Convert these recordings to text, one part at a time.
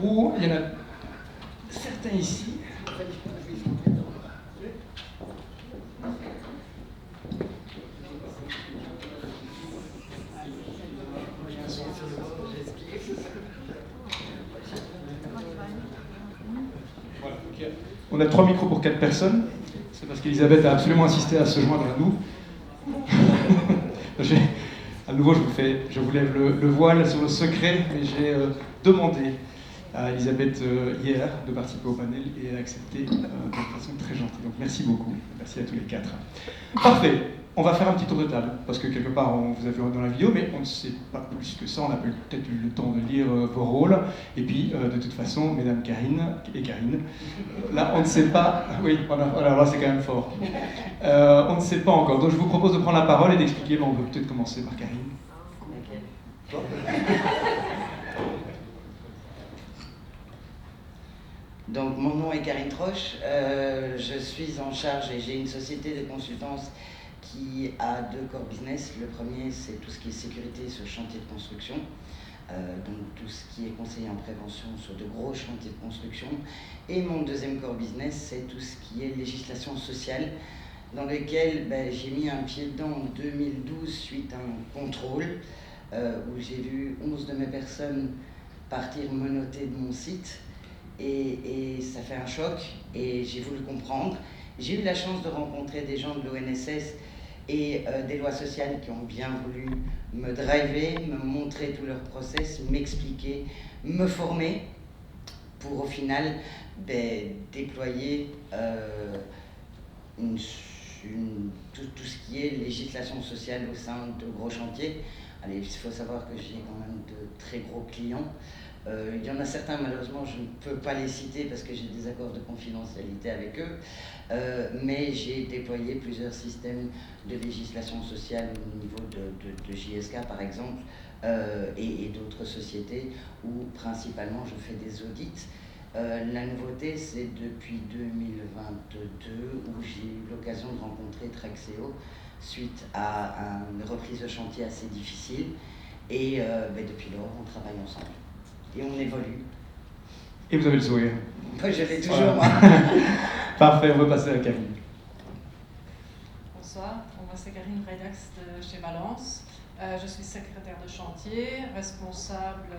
trou. Il y en a certains ici. Voilà, okay. On a 3 micros pour 4 personnes. C'est parce qu'Elisabeth a absolument insisté à se joindre à nous. À nouveau, je vous lève le voile sur le secret, mais j'ai demandé à Elisabeth hier de participer au panel et elle a accepté de façon très gentille. Donc merci beaucoup, merci à tous les 4. Parfait, on va faire un petit tour de table, parce que quelque part on vous a vu dans la vidéo, mais on ne sait pas plus que ça, on n'a peut-être eu le temps de lire vos rôles. Et puis, de toute façon, mesdames Karine, là on ne sait pas, oui, alors là c'est quand même fort. On ne sait pas encore, donc je vous propose de prendre la parole et d'expliquer, mais on peut peut-être commencer par Karine. Donc mon nom est Karine Troche, je suis en charge et j'ai une société de consultance qui a 2 core business. Le premier, c'est tout ce qui est sécurité sur chantier de construction, donc tout ce qui est conseiller en prévention sur de gros chantiers de construction. Et mon deuxième core business, c'est tout ce qui est législation sociale, dans lequel j'ai mis un pied dedans en 2012 suite à un contrôle où j'ai vu 11 de mes personnes partir menottées de mon site. Et ça fait un choc et j'ai voulu comprendre. J'ai eu la chance de rencontrer des gens de l'ONSS et des lois sociales qui ont bien voulu me driver, me montrer tout leur process, m'expliquer, me former pour au final déployer tout ce qui est législation sociale au sein de gros chantiers. Allez, il faut savoir que j'ai quand même de très gros clients. Il y en a certains, malheureusement, je ne peux pas les citer parce que j'ai des accords de confidentialité avec eux, mais j'ai déployé plusieurs systèmes de législation sociale au niveau de JSK, par exemple, et d'autres sociétés où, principalement, je fais des audits. La nouveauté, c'est depuis 2022 où j'ai eu l'occasion de rencontrer Traxéo suite à une reprise de chantier assez difficile. Et depuis lors, on travaille ensemble. Et on évolue. Et vous avez le sourire. Moi, je l'ai toujours, moi. Parfait, on va passer à Karine. Bonsoir, moi c'est Karine Vredax de chez Valence. Je suis secrétaire de chantier, responsable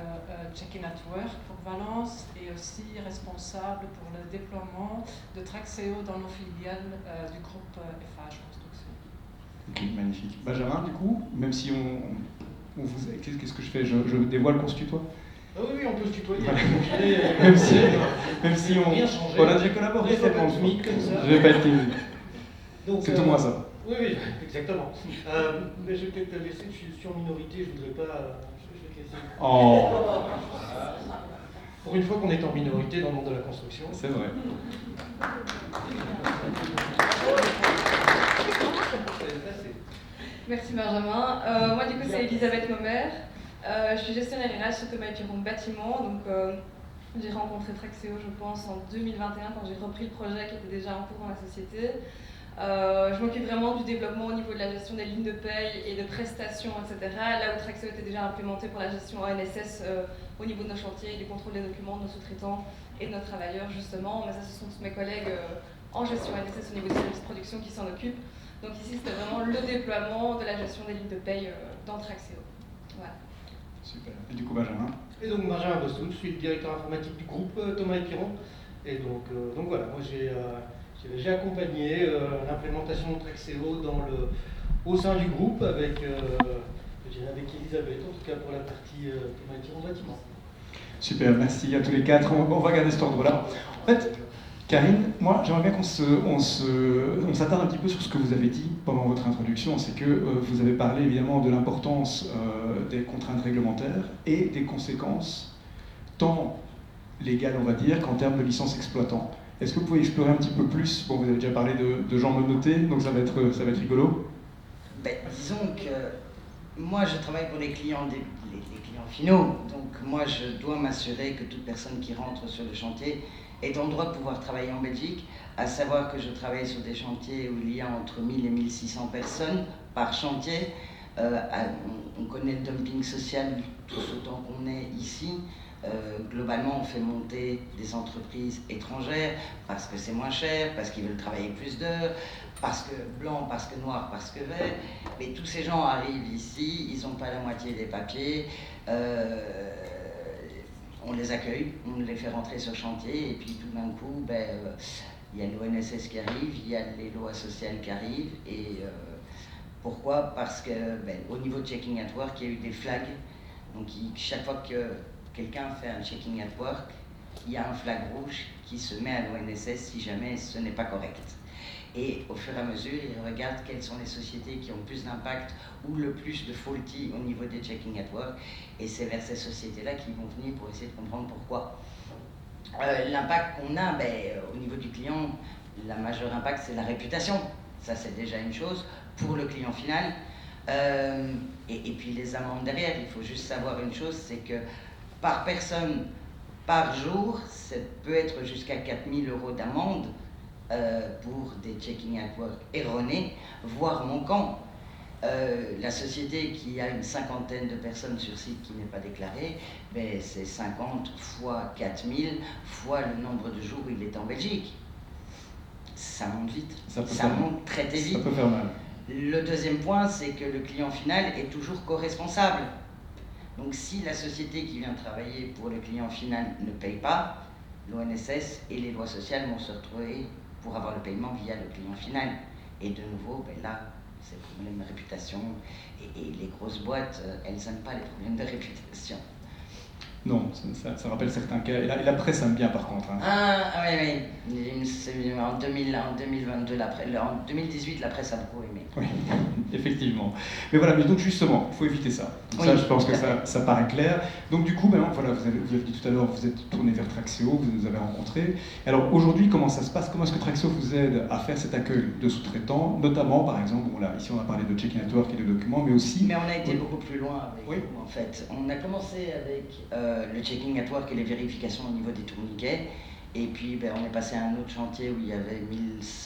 Check-in at Work pour Valence et aussi responsable pour le déploiement de Traxéo dans nos filiales du groupe FH Construction. Ok, magnifique. Benjamin, du coup, même si on vous... Qu'est-ce que je fais, je dévoile qu'on se tutoie? Ah oui, on peut se tutoyer. Même si on a déjà collaboré tellement de fois. Je vais pas être timide. C'est tout moi ça. Oui, exactement. Mais je vais peut-être te laisser, je suis en minorité, je voudrais pas... Je vais te laisser. Oh. Pour une fois qu'on est en minorité dans le monde de la construction. C'est vrai. Merci Benjamin. Moi du coup c'est Elisabeth Momer. Je suis gestionnaire RH chez Thomas & Piron Bâtiment. Donc j'ai rencontré Traxéo je pense en 2021 quand j'ai repris le projet qui était déjà en cours dans la société. Je m'occupe vraiment du développement au niveau de la gestion des lignes de paye et de prestations, etc. Là où Traxéo était déjà implémenté pour la gestion ONSS au niveau de nos chantiers, du contrôle des documents de nos sous-traitants et de nos travailleurs justement. Mais ça ce sont tous mes collègues en gestion ONSS au niveau du service de production qui s'en occupent. Donc ici c'était vraiment le déploiement de la gestion des lignes de paye dans Traxéo. Voilà. Super. Et du coup Benjamin? Et donc Benjamin Bossoul, je suis le directeur informatique du groupe Thomas & Piron. Et donc voilà, moi j'ai accompagné l'implémentation de Traxéo au sein du groupe avec Elisabeth, en tout cas pour la partie Thomas & Piron Bâtiment. Super, merci à tous les 4. On va garder cet ordre-là. En fait, Karine, moi j'aimerais bien qu'on s'attarde un petit peu sur ce que vous avez dit pendant votre introduction. C'est que vous avez parlé évidemment de l'importance des contraintes réglementaires et des conséquences, tant légales on va dire, qu'en termes de licence exploitant. Est-ce que vous pouvez explorer un petit peu plus? Bon, vous avez déjà parlé de gens menottés, donc ça va être rigolo. Disons que moi je travaille pour les clients, les clients finaux, donc moi je dois m'assurer que toute personne qui rentre sur le chantier est en droit de pouvoir travailler en Belgique, à savoir que je travaille sur des chantiers où il y a entre 1000 et 1600 personnes par chantier. On connaît le dumping social tout autant qu'on est ici. Globalement, on fait monter des entreprises étrangères parce que c'est moins cher, parce qu'ils veulent travailler plus d'heures, parce que blanc, parce que noir, parce que vert. Mais tous ces gens arrivent ici, ils n'ont pas la moitié des papiers. On les accueille, on les fait rentrer sur chantier, et puis tout d'un coup, il y a l'ONSS qui arrive, il y a les lois sociales qui arrivent. Et pourquoi? Parce que au niveau de Checking at Work, il y a eu des flags. Donc chaque fois que quelqu'un fait un Checking at Work, il y a un flag rouge qui se met à l'ONSS si jamais ce n'est pas correct. Et au fur et à mesure, ils regardent quelles sont les sociétés qui ont le plus d'impact ou le plus de faulty au niveau des Checking at Work. Et c'est vers ces sociétés-là qu'ils vont venir pour essayer de comprendre pourquoi. L'impact qu'on a, au niveau du client, la majeure impact, c'est la réputation. Ça, c'est déjà une chose pour le client final. Et puis les amendes derrière, il faut juste savoir une chose, c'est que par personne, par jour, ça peut être jusqu'à 4 000 € d'amende pour des Checking at Work erronés, voire manquants. La société qui a une cinquantaine de personnes sur site qui n'est pas déclarée, c'est 50 fois 4 000 fois le nombre de jours où il est en Belgique. Ça monte vite, ça monte très vite. Ça peut faire mal. Le deuxième point, c'est que le client final est toujours co-responsable. Donc si la société qui vient travailler pour le client final ne paye pas, l'ONSS et les lois sociales vont se retrouver pour avoir le paiement via le client final. Et de nouveau, là, c'est le problème de réputation. Et les grosses boîtes, elles n'aiment pas les problèmes de réputation. Non, ça rappelle certains cas. Et la presse aime bien par contre. Hein. Oui. En 2022, en 2018, la presse a beaucoup aimé. Oui, effectivement. Mais voilà, mais donc justement, il faut éviter ça. Donc oui. Ça, je pense que ça paraît clair. Donc du coup, voilà, vous avez dit tout à l'heure, vous êtes tourné vers Traxéo, vous nous avez rencontrés. Alors aujourd'hui, comment ça se passe? Comment est-ce que Traxéo vous aide à faire cet accueil de sous-traitants, notamment, par exemple, ici on a parlé de Checking at Work et de documents, mais aussi... Mais on a été beaucoup plus loin avec vous, en fait. On a commencé avec le Checking at Work et les vérifications au niveau des tourniquets. Et puis on est passé à un autre chantier où il y avait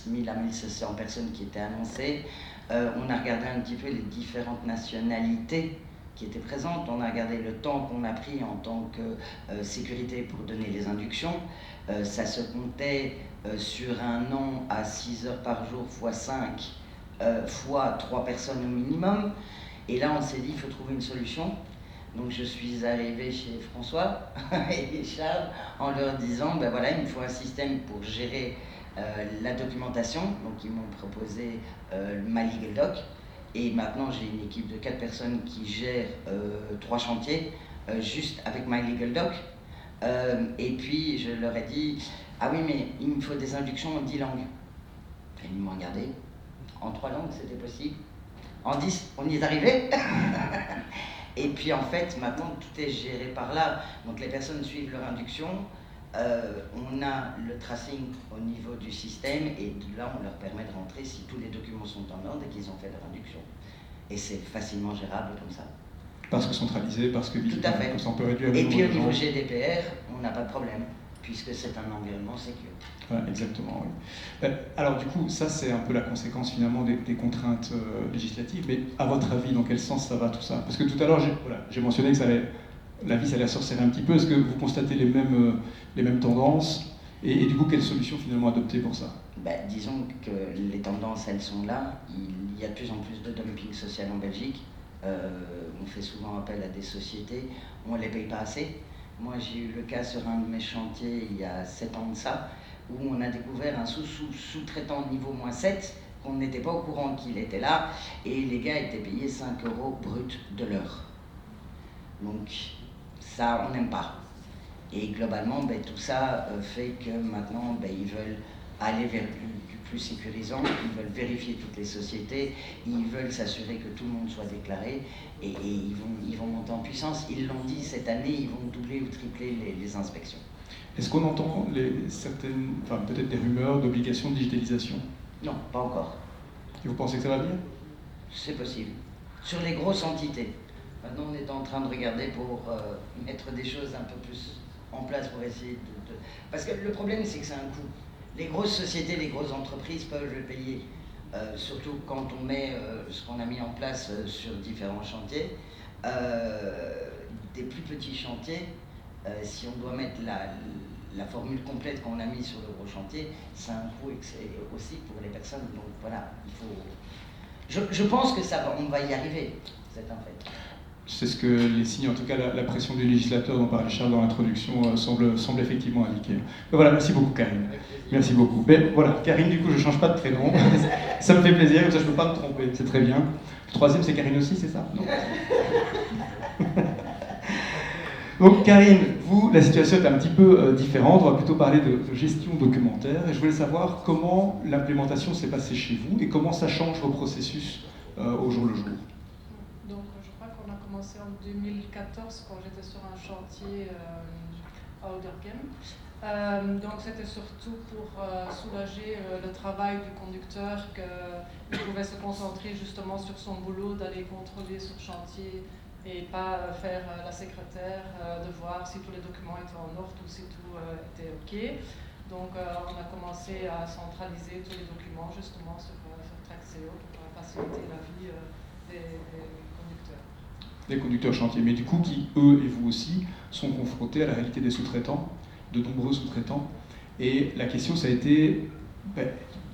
1000 à 1500 personnes qui étaient annoncées. On a regardé un petit peu les différentes nationalités qui étaient présentes. On a regardé le temps qu'on a pris en tant que sécurité pour donner les inductions. Ça se comptait sur un an à 6 heures par jour x 5 fois 3 personnes au minimum. Et là, on s'est dit, il faut trouver une solution. Donc je suis arrivé chez François et Charles en leur disant, il me faut un système pour gérer la documentation. Donc ils m'ont proposé MyLegalDoc. Et maintenant j'ai une équipe de 4 personnes qui gèrent 3 chantiers juste avec MyLegalDoc. Et puis je leur ai dit, ah oui mais il me faut des inductions en 10 langues. Et ils m'ont regardé, en 3 langues c'était possible. En 10, on y est arrivé. Et puis en fait, maintenant tout est géré par là. Donc les personnes suivent leur induction. On a le tracing au niveau du système et là on leur permet de rentrer si tous les documents sont en ordre et qu'ils ont fait leur induction. Et c'est facilement gérable comme ça. Parce que centralisé, parce que tout à fait. On peut réduire le et puis au niveau niveau GDPR, on n'a pas de problème puisque c'est un environnement sécure. Voilà, exactement, oui. Alors du coup, ça c'est un peu la conséquence finalement des contraintes législatives, mais à votre avis, dans quel sens ça va tout ça? Parce que tout à l'heure, j'ai mentionné que la vie ça allait ressortir un petit peu. Est-ce que vous constatez les mêmes tendances et du coup, quelle solution finalement adopter pour ça? Disons que les tendances, elles sont là. Il y a de plus en plus de dumping social en Belgique. On fait souvent appel à des sociétés, on ne les paye pas assez. Moi, j'ai eu le cas sur un de mes chantiers il y a 7 ans de ça, où on a découvert un sous-traitant niveau -7, qu'on n'était pas au courant qu'il était là, et les gars étaient payés 5 € brut de l'heure. Donc, ça, on n'aime pas. Et globalement, tout ça fait que maintenant, ils veulent aller vers du plus sécurisant, ils veulent vérifier toutes les sociétés, ils veulent s'assurer que tout le monde soit déclaré, et ils vont monter en puissance. Ils l'ont dit cette année, ils vont doubler ou tripler les inspections. Est-ce qu'on entend peut-être des rumeurs d'obligation de digitalisation? Non, pas encore. Et vous pensez que ça va venir? C'est possible. Sur les grosses entités. Maintenant, on est en train de regarder pour mettre des choses un peu plus en place pour essayer de... Parce que le problème, c'est que c'est un coût. Les grosses sociétés, les grosses entreprises peuvent le payer, surtout quand on met ce qu'on a mis en place sur différents chantiers. Des plus petits chantiers, Si on doit mettre la formule complète qu'on a mise sur le gros chantier, c'est un coût aussi pour les personnes. Donc voilà, il faut. Je pense que on va y arriver, c'est un fait. C'est ce que les signes, en tout cas la pression du législateur dont parlait Charles dans l'introduction, semble effectivement indiquer. Mais voilà, merci beaucoup Karine. Merci beaucoup. Ben, voilà, Karine, du coup, je ne change pas de prénom. Ça me fait plaisir, comme ça je ne peux pas me tromper, c'est très bien. Le troisième, c'est Karine aussi, c'est ça? Non. Donc Karine, vous, la situation est un petit peu différente. On va plutôt parler de gestion documentaire. Et je voulais savoir comment l'implémentation s'est passée chez vous et comment ça change vos processus au jour le jour. Donc je crois qu'on a commencé en 2014 quand j'étais sur un chantier à Oudergem. Donc c'était surtout pour soulager le travail du conducteur, qu'il pouvait se concentrer justement sur son boulot, d'aller contrôler sur chantier et pas faire la secrétaire, de voir si tous les documents étaient en ordre ou si tout était OK. Donc on a commencé à centraliser tous les documents justement sur Traxéo pour faciliter la vie des conducteurs. Des conducteurs chantiers, mais du coup qui, eux et vous aussi, sont confrontés à la réalité des sous-traitants, de nombreux sous-traitants. Et la question, ça a été,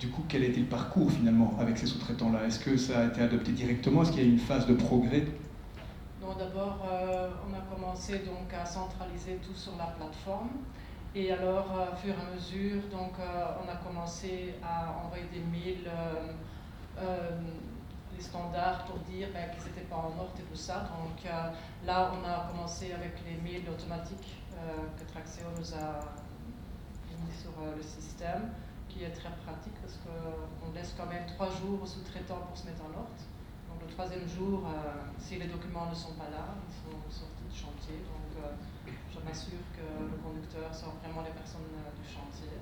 du coup, quel a été le parcours finalement avec ces sous-traitants-là? Est-ce que ça a été adopté directement? Est-ce qu'il y a eu une phase de progrès? Donc d'abord, on a commencé donc à centraliser tout sur la plateforme. Et alors, au fur et à mesure, donc, on a commencé à envoyer des mails, les standards pour dire qu'ils n'étaient pas en ordre et tout ça. Donc là, on a commencé avec les mails automatiques que Traxéo nous a mis sur le système, qui est très pratique parce qu'on laisse quand même 3 jours aux sous-traitants pour se mettre en ordre. Donc le 3e jour, si les documents ne sont pas là, ils sont sortis du chantier. Donc je m'assure que le conducteur sort vraiment les personnes du chantier.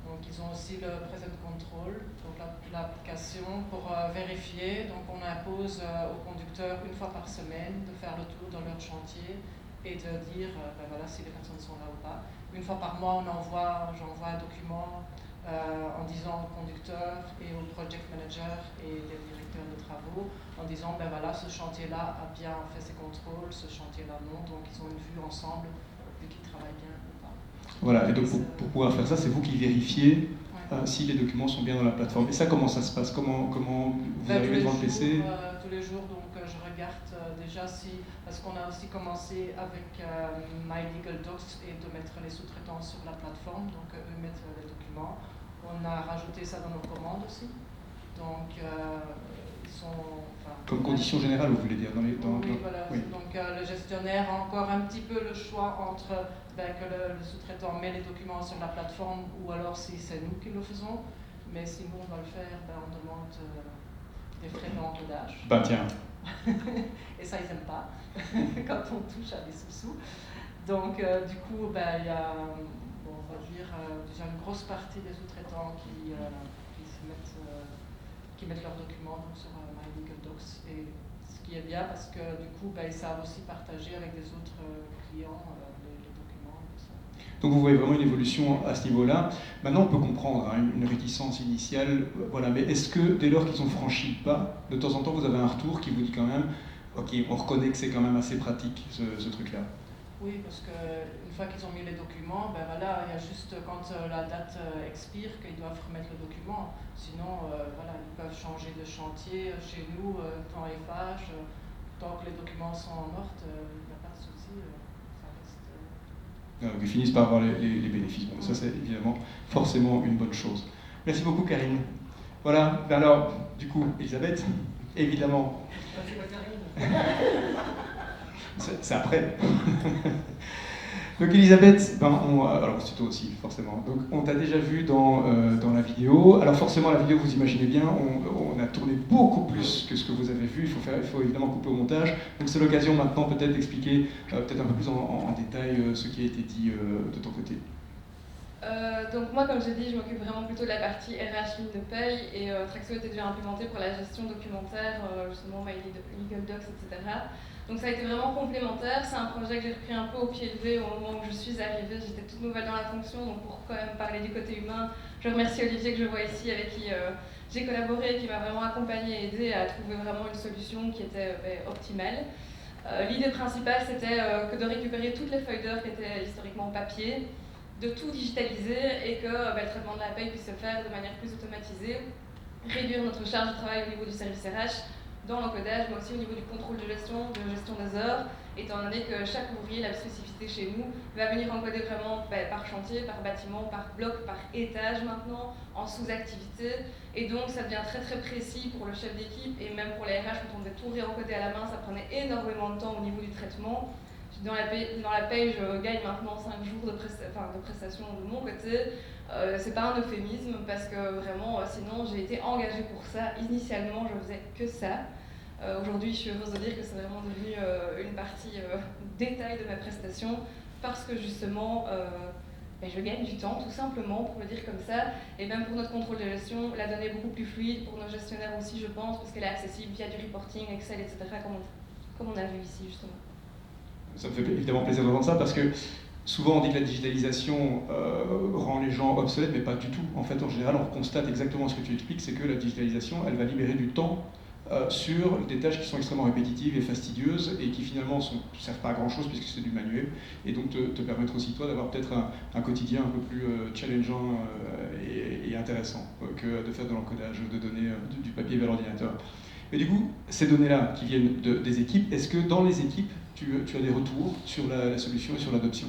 Donc ils ont aussi le present control, donc l'application pour vérifier. Donc on impose aux conducteurs 1 fois par semaine de faire le tour dans leur chantier et de dire voilà, si les personnes sont là ou pas. 1 fois par mois, j'envoie un document en disant au conducteur et au project manager et des directeurs de travaux, en disant voilà, ce chantier-là a bien fait ses contrôles, ce chantier-là non, donc ils ont une vue ensemble vu qu'ils travaillent bien ou pas. Voilà, et donc pour pouvoir faire ça, c'est vous qui vérifiez si les documents sont bien dans la plateforme. Et ça, comment ça se passe? Comment vous arrivez devant le PC? Tous les jours, donc je regarde déjà si, parce qu'on a aussi commencé avec My Legal Docs et de mettre les sous-traitants sur la plateforme, donc eux mettent les documents. On a rajouté ça dans nos commandes aussi. Donc ils sont... Comme condition générale, vous voulez dire oui, voilà. Oui. Donc le gestionnaire a encore un petit peu le choix entre que le sous-traitant met les documents sur la plateforme ou alors si c'est nous qui le faisons. Mais si nous on va le faire, on demande des frais d'encodage. Tiens. Et ça, ils n'aiment pas quand on touche à des sous-sous. Donc du coup, il y a, on va dire, déjà une grosse partie des sous-traitants qui mettent leurs documents donc, sur My Legal Docs. Et ce qui est bien parce que du coup, ils savent aussi partager avec des autres clients les documents. Donc vous voyez vraiment une évolution à ce niveau-là. Maintenant, on peut comprendre une réticence initiale, voilà. Mais est-ce que dès lors qu'ils ont franchi le pas, de temps en temps, vous avez un retour qui vous dit quand même, ok, on reconnaît que c'est quand même assez pratique ce truc-là? Oui, parce qu'une fois qu'ils ont mis les documents, voilà, il y a juste quand la date expire qu'ils doivent remettre le document. Sinon, voilà, ils peuvent changer de chantier chez nous, dans FH, tant que les documents sont en ordre, il n'y a pas de souci, ça reste... Donc ils finissent par avoir les bénéfices. Bon, ça c'est évidemment forcément une bonne chose. Merci beaucoup Karine. Voilà, alors du coup, Elisabeth, évidemment. C'est après. Donc Elisabeth, alors c'est toi aussi forcément. Donc on t'a déjà vu dans la vidéo. Alors forcément la vidéo, vous imaginez bien, on a tourné beaucoup plus que ce que vous avez vu. Il faut évidemment couper au montage. Donc c'est l'occasion maintenant peut-être d'expliquer peut-être un peu plus en détail ce qui a été dit de ton côté. Donc moi, comme j'ai dit, je m'occupe vraiment plutôt de la partie RH, ligne de paye, et Traxéo était déjà implémenté pour la gestion documentaire, justement My Legal Docs, etc. Donc ça a été vraiment complémentaire. C'est un projet que j'ai repris un peu au pied levé au moment où je suis arrivée. J'étais toute nouvelle dans la fonction, donc pour quand même parler du côté humain, je remercie Olivier que je vois ici, avec qui j'ai collaboré et qui m'a vraiment accompagnée et aidée à trouver vraiment une solution qui était optimale. L'idée principale, c'était que de récupérer toutes les feuilles d'heure qui étaient historiquement en papier, de tout digitaliser et que le traitement de la paye puisse se faire de manière plus automatisée, réduire notre charge de travail au niveau du service RH, dans l'encodage, mais aussi au niveau du contrôle de gestion des heures, étant donné que chaque ouvrier, la spécificité chez nous, va venir encoder vraiment par chantier, par bâtiment, par bloc, par étage maintenant, en sous-activité. Et donc ça devient très très précis pour le chef d'équipe et même pour les RH, quand on devait tout réencoder à la main, ça prenait énormément de temps au niveau du traitement. Dans la paye, je gagne maintenant 5 jours de prestation de mon côté. C'est pas un euphémisme parce que vraiment, sinon j'ai été engagée pour ça. Initialement, je faisais que ça. Aujourd'hui, je suis heureuse de dire que c'est vraiment devenu une partie détail de ma prestation parce que justement, je gagne du temps tout simplement, pour le dire comme ça. Et même pour notre contrôle de gestion, la donnée est beaucoup plus fluide, pour nos gestionnaires aussi, je pense, parce qu'elle est accessible via du reporting, Excel, etc., comme on a vu ici justement. Ça me fait évidemment plaisir d'entendre ça parce que souvent on dit que la digitalisation rend les gens obsolètes, mais pas du tout. En fait, en général, on constate exactement ce que tu expliques, c'est que la digitalisation, elle va libérer du temps sur des tâches qui sont extrêmement répétitives et fastidieuses et qui finalement ne servent pas à grand chose puisque c'est du manuel, et donc te permettre aussi toi d'avoir peut-être un quotidien un peu plus challengeant et intéressant que de faire de l'encodage de données du papier vers l'ordinateur. Et du coup, ces données-là qui viennent des équipes, est-ce que dans les équipes, tu as des retours sur la solution et sur l'adoption?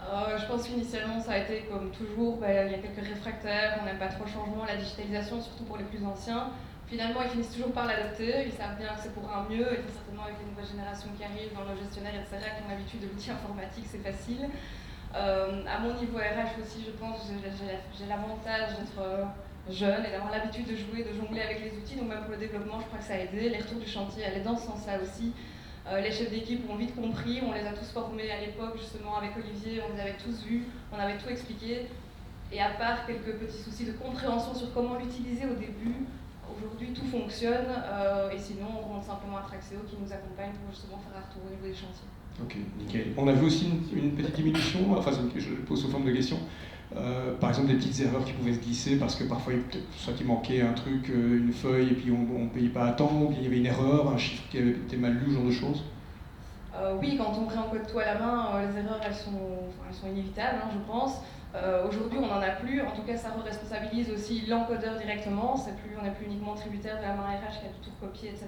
Je pense qu'initialement ça a été comme toujours, il y a quelques réfractaires, on n'aime pas trop le changement, la digitalisation, surtout pour les plus anciens. Finalement, ils finissent toujours par l'adopter, ils savent bien que c'est pour un mieux, et certainement avec les nouvelles générations qui arrivent, dans le gestionnaire, etc., qui ont l'habitude de l'outil informatique, c'est facile. À mon niveau RH aussi, je pense que j'ai l'avantage d'être jeune et d'avoir l'habitude de jouer, de jongler avec les outils, donc même pour le développement, je crois que ça a aidé. Les retours du chantier allaient dans ce sens-là aussi. Les chefs d'équipe ont vite compris, on les a tous formés à l'époque, justement avec Olivier, on les avait tous vus, on avait tout expliqué. Et à part quelques petits soucis de compréhension sur comment l'utiliser au début, aujourd'hui tout fonctionne, et sinon on demande simplement à Traxéo qui nous accompagne pour justement faire un retour au niveau des chantiers. Ok, nickel. On a vu aussi une petite diminution, enfin je le pose sous forme de question, par exemple des petites erreurs qui pouvaient se glisser parce que parfois soit il manquait un truc, une feuille et puis on ne payait pas à temps, ou bien il y avait une erreur, un chiffre qui avait été mal lu, ce genre de choses. Oui, quand on réencode tout à la main, les erreurs elles sont inévitables, je pense. Aujourd'hui, on n'en a plus. En tout cas, ça responsabilise aussi l'encodeur directement. On n'est plus uniquement tributaire de la main RH qui a tout recopié, etc.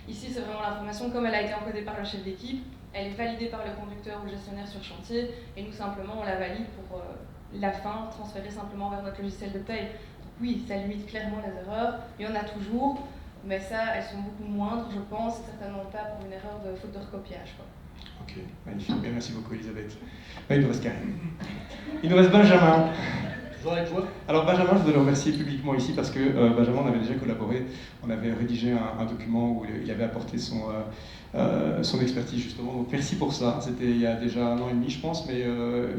Ici, c'est vraiment l'information, comme elle a été encodée par le chef d'équipe, elle est validée par le conducteur ou le gestionnaire sur chantier, et nous, simplement, on la valide pour la fin, transférer simplement vers notre logiciel de paye. Donc oui, ça limite clairement les erreurs. Il y en a toujours, mais ça, elles sont beaucoup moindres, je pense, et certainement pas pour une erreur de faute de recopiage, quoi. Ok, magnifique. Bien, merci beaucoup, Elisabeth. Il nous reste Karim. Il nous reste Benjamin. Toujours avec toi. Alors Benjamin, je voudrais le remercier publiquement ici parce que Benjamin, on avait déjà collaboré. On avait rédigé un document où il avait apporté son expertise justement. Donc merci pour ça. C'était il y a déjà 1 an et demi, je pense, mais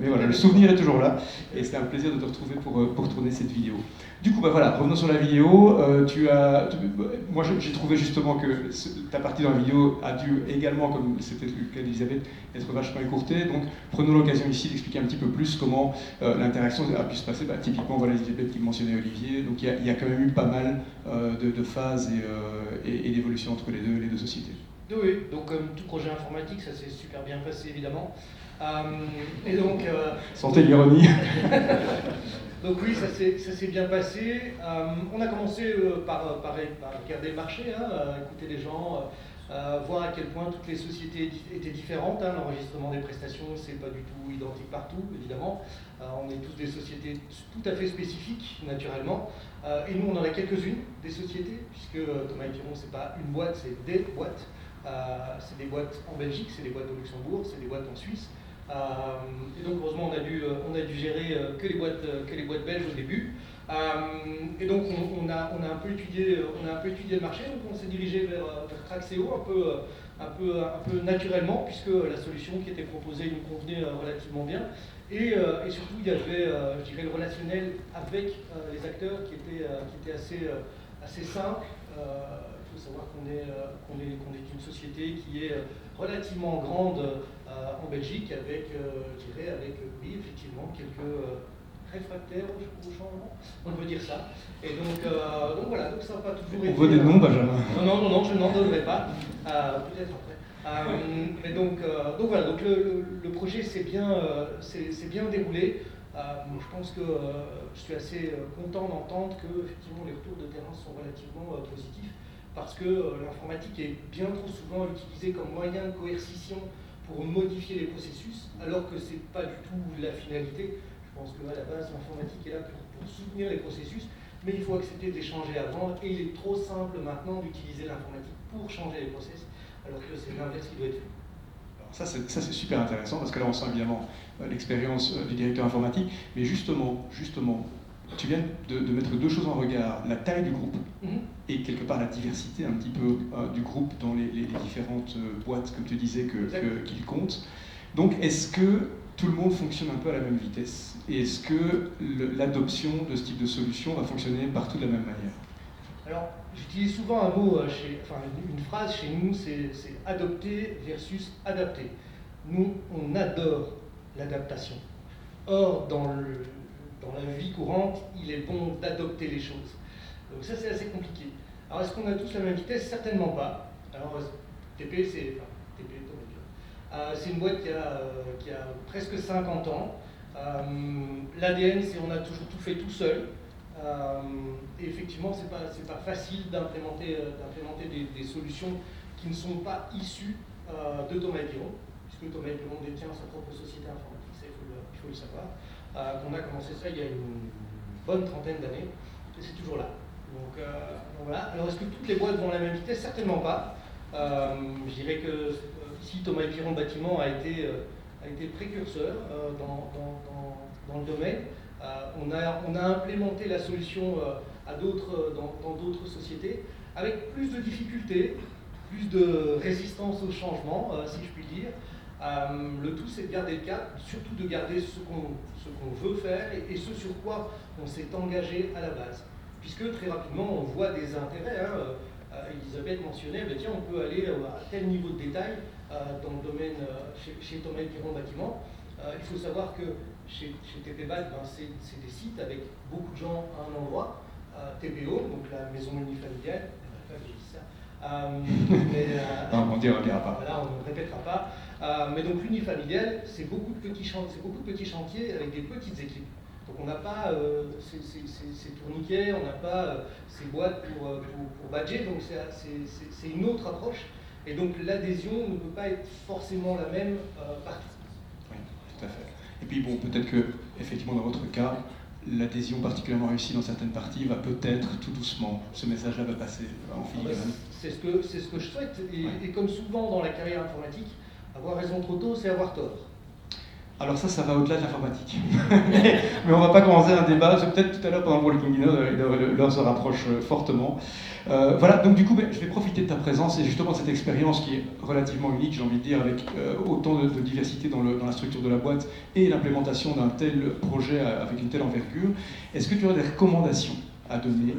voilà, le souvenir est toujours là. Et c'était un plaisir de te retrouver pour tourner cette vidéo. Du coup, voilà, revenons sur la vidéo. Moi, j'ai trouvé justement que ta partie dans la vidéo a dû également, comme c'était le cas d'Elisabeth, être vachement écourtée. Donc, prenons l'occasion ici d'expliquer un petit peu plus comment l'interaction a pu se passer. Typiquement, voilà, Elisabeth qui mentionnait Olivier. Donc, il y a quand même eu pas mal de phases et d'évolutions entre les deux sociétés. Oui, donc comme tout projet informatique, ça s'est super bien passé évidemment. Et donc, sentez l'ironie. Donc oui, ça s'est bien passé. On a commencé par regarder le marché, écouter les gens, voir à quel point toutes les sociétés étaient différentes. L'enregistrement des prestations, c'est pas du tout identique partout, évidemment. On est tous des sociétés tout à fait spécifiques, naturellement. Et nous, on en a quelques-unes, des sociétés, puisque Thomas et Piron, c'est pas une boîte, c'est des boîtes. C'est des boîtes en Belgique, c'est des boîtes au Luxembourg, c'est des boîtes en Suisse. Et donc heureusement on a dû gérer que les boîtes belges au début. Et donc on a un peu étudié le marché, donc on s'est dirigé vers Traxéo un peu naturellement, puisque la solution qui était proposée nous convenait relativement bien. Et surtout il y avait je dirais le relationnel avec les acteurs qui était assez simple. Il faut savoir qu'on est une société qui est relativement grande en Belgique, avec oui, effectivement, quelques réfractaires au changement, on peut dire ça. Et donc voilà, donc ça n'a pas toujours été... On veut des noms, Benjamin. Non, je n'en donnerai pas, peut-être après. Mais donc voilà, donc le projet s'est bien déroulé. Je pense que je suis assez content d'entendre que effectivement les retours de terrain sont relativement positifs, parce que l'informatique est bien trop souvent utilisée comme moyen de coercition pour modifier les processus, alors que ce n'est pas du tout la finalité. Je pense qu'à la base, l'informatique est là pour soutenir les processus, mais il faut accepter d'échanger avant, et il est trop simple maintenant d'utiliser l'informatique pour changer les process, alors que c'est l'inverse qui doit être fait. Alors ça, c'est super intéressant, parce que là, on sent évidemment l'expérience du directeur informatique, mais justement, tu viens de mettre deux choses en regard, la taille du groupe et quelque part la diversité un petit peu du groupe dans les différentes boîtes, comme tu disais, qu'il compte. Donc, est-ce que tout le monde fonctionne un peu à la même vitesse? Et est-ce que l'adoption de ce type de solution va fonctionner partout de la même manière? Alors, j'utilise souvent un mot, une phrase chez nous, c'est adopter versus adapter. Nous, on adore l'adaptation. Or, dans la vie courante, il est bon d'adopter les choses. Donc ça, c'est assez compliqué. Alors, est-ce qu'on a tous la même vitesse? Certainement pas. Alors, TP, c'est une boîte qui a presque 50 ans. L'ADN, c'est on a toujours tout fait tout seul. Et effectivement, c'est pas facile d'implémenter des solutions qui ne sont pas issues de Thomas Piron, puisque Thomas Piron détient sa propre société informatique, ça il faut le savoir. On a commencé ça il y a une bonne trentaine d'années, et c'est toujours là. Donc voilà. Alors est-ce que toutes les boîtes vont à la même vitesse? Certainement pas. Je dirais que ici Thomas Piron Bâtiment a été précurseur dans le domaine. On a implémenté la solution dans d'autres sociétés avec plus de difficultés, plus de résistance au changement, si je puis dire. Le tout, c'est de garder le cap, surtout de garder ce qu'on veut faire et ce sur quoi on s'est engagé à la base. Puisque très rapidement, on voit des intérêts. Elisabeth mentionnait, tiens, on peut aller à tel niveau de détail dans le domaine chez Thomas Piron Bâtiment. Il faut savoir que chez TPBAT, c'est des sites avec beaucoup de gens à un endroit. TPO, donc la maison unifamiliale, on ne dira pas. Voilà, on ne répétera pas. Mais donc l'unifamilial, c'est beaucoup de petits chantiers avec des petites équipes. Donc on n'a pas ces tourniquets, on n'a pas ces boîtes pour badger, donc c'est une autre approche. Et donc l'adhésion ne peut pas être forcément la même partout. Oui, tout à fait. Et puis bon, peut-être que, effectivement, dans votre cas, l'adhésion particulièrement réussie dans certaines parties va peut-être tout doucement, ce message-là va passer en filigrane. C'est ce que je souhaite. Et comme souvent dans la carrière informatique, avoir raison trop tôt, c'est avoir tort. Alors ça va au-delà de l'informatique. Mais on ne va pas commencer un débat, peut-être tout à l'heure pendant le Walking Dinner, l'heure se rapproche fortement. Voilà, donc du coup, je vais profiter de ta présence et justement de cette expérience qui est relativement unique, j'ai envie de dire, avec autant de diversité dans la structure de la boîte et l'implémentation d'un tel projet avec une telle envergure. Est-ce que tu aurais des recommandations à donner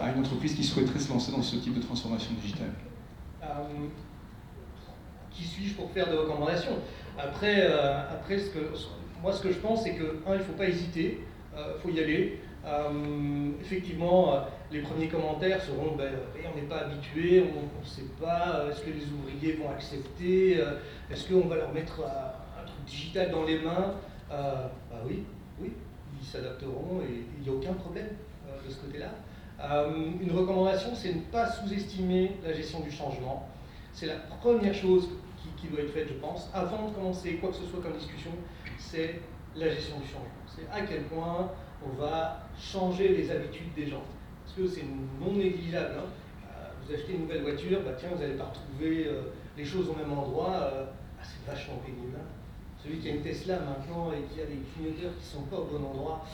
à une entreprise qui souhaiterait se lancer dans ce type de transformation digitale? Qui suis-je pour faire des recommandations? Après, ce que je pense, c'est que, il ne faut pas hésiter, il faut y aller. Effectivement, les premiers commentaires seront on n'est pas habitué, on ne sait pas, est-ce que les ouvriers vont accepter, est-ce qu'on va leur mettre un truc digital dans les mains? Oui, ils s'adapteront et il n'y a aucun problème de ce côté-là. Une recommandation, c'est ne pas sous-estimer la gestion du changement. C'est la première chose qui doit être faite, je pense, avant de commencer quoi que ce soit comme discussion, c'est la gestion du changement. C'est à quel point on va changer les habitudes des gens. Parce que c'est non négligeable. Vous achetez une nouvelle voiture, vous n'allez pas retrouver les choses au même endroit. C'est vachement pénible. Celui qui a une Tesla maintenant et qui a des clignoteurs qui ne sont pas au bon endroit,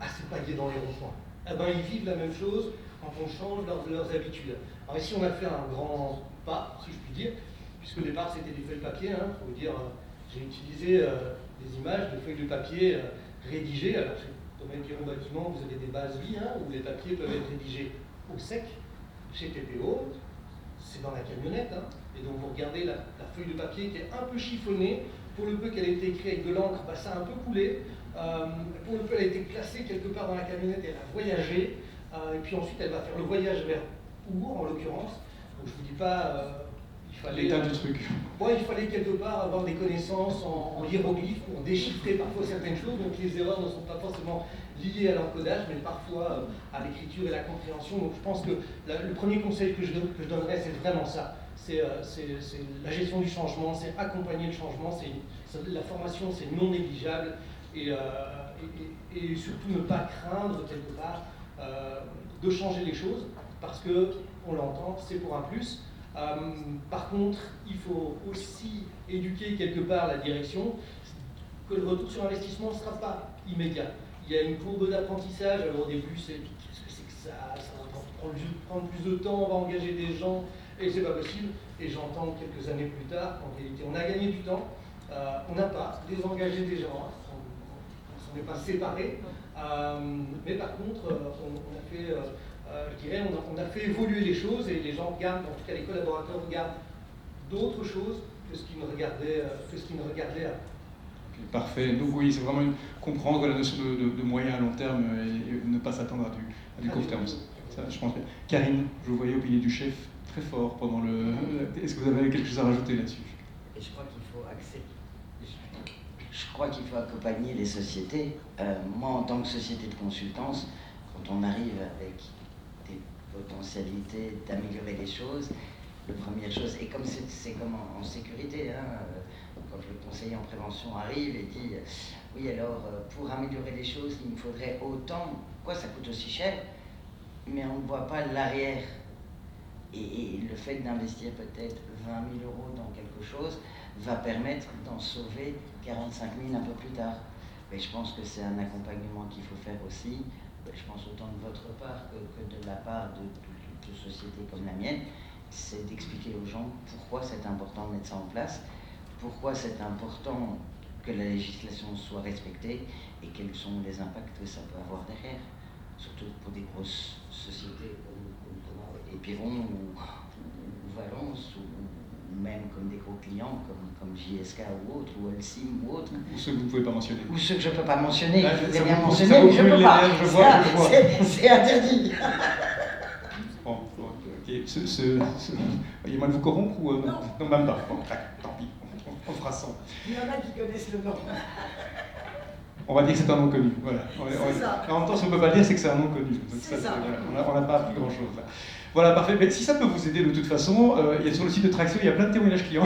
c'est pas lié dans les ronds-points. Ils vivent la même chose quand on change leurs habitudes. Alors ici, on a fait un grand pas, si je puis dire, puisque au départ, c'était des feuilles de papier. Faut dire, j'ai utilisé des images de feuilles de papier rédigées. Alors, chez Thomas Piron Bâtiment, vous avez des bases vie où les papiers peuvent être rédigés au sec. Chez TPO, c'est dans la camionnette. Et donc, vous regardez la feuille de papier qui est un peu chiffonnée. Pour le peu qu'elle ait été écrite avec de l'encre, ça a un peu coulé. Pour le peu, elle a été placée quelque part dans la camionnette et elle a voyagé. Et puis ensuite, elle va faire le voyage vers Our, en l'occurrence. Donc, je ne vous dis pas, il l'état du truc. Ouais, il fallait quelque part avoir des connaissances en hiéroglyphes pour déchiffrer parfois certaines choses, donc les erreurs ne sont pas forcément liées à l'encodage, mais parfois à l'écriture et la compréhension. Donc je pense que le premier conseil que je donnerais, c'est vraiment ça. C'est la gestion du changement, c'est accompagner le changement, la formation, c'est non négligeable, et surtout ne pas craindre quelque part de changer les choses, parce que, on l'entend, c'est pour un plus. Par contre, il faut aussi éduquer quelque part la direction, que le retour sur investissement ne sera pas immédiat. Il y a une courbe d'apprentissage, alors au début, qu'est-ce que c'est que ça va prendre plus de temps, on va engager des gens, et c'est pas possible. Et j'entends quelques années plus tard qu'en réalité, on a gagné du temps, on n'a pas désengagé des gens, on s'en est pas séparés, mais par contre, on a fait... je dirais, on a fait évoluer les choses, et les gens regardent, en tout cas les collaborateurs regardent d'autres choses que ce qu'ils ne regardaient avant. Okay, parfait. Donc oui, c'est vraiment comprendre la notion de moyen à long terme et ne pas s'attendre à du court terme. Ça, je pense. Karine, je vous voyais au pilier du chef très fort pendant le... Est-ce que vous avez quelque chose à rajouter là-dessus? Et je crois qu'il faut accompagner les sociétés. Moi, en tant que société de consultance, quand on arrive avec des potentialités d'améliorer les choses, la première chose, et comme c'est comme en sécurité, hein, quand le conseiller en prévention arrive et dit oui, alors pour améliorer les choses, il me faudrait autant, pourquoi ça coûte aussi cher, mais on ne voit pas l'arrière. Et le fait d'investir peut-être 20 000 € dans quelque chose va permettre d'en sauver 45 000 un peu plus tard. Mais je pense que c'est un accompagnement qu'il faut faire aussi, je pense autant de votre part que de la part de sociétés comme la mienne, c'est d'expliquer aux gens pourquoi c'est important de mettre ça en place, pourquoi c'est important que la législation soit respectée et quels sont les impacts que ça peut avoir derrière, surtout pour des grosses sociétés comme Épiron ou Valence, ou même comme des gros clients comme JSK ou autres, ou Holcim ou autres. Ou ceux que vous ne pouvez pas mentionner. Ou ceux que je ne peux pas mentionner, là, je voudrais bien mentionner, mais je ne peux pas. Je vois. C'est interdit. Bon, ok. Il y a moyen de vous corrompre ou non, même pas. Bon, tant pis, on fera sans. Il y en a qui connaissent le nom. On va dire que c'est un nom connu. Voilà. En même temps, si on ne peut pas le dire, c'est que c'est un nom connu. Donc, on n'a pas appris grand-chose là. Voilà, parfait. Mais si ça peut vous aider de toute façon, il y a sur le site de Traxio, il y a plein de témoignages clients.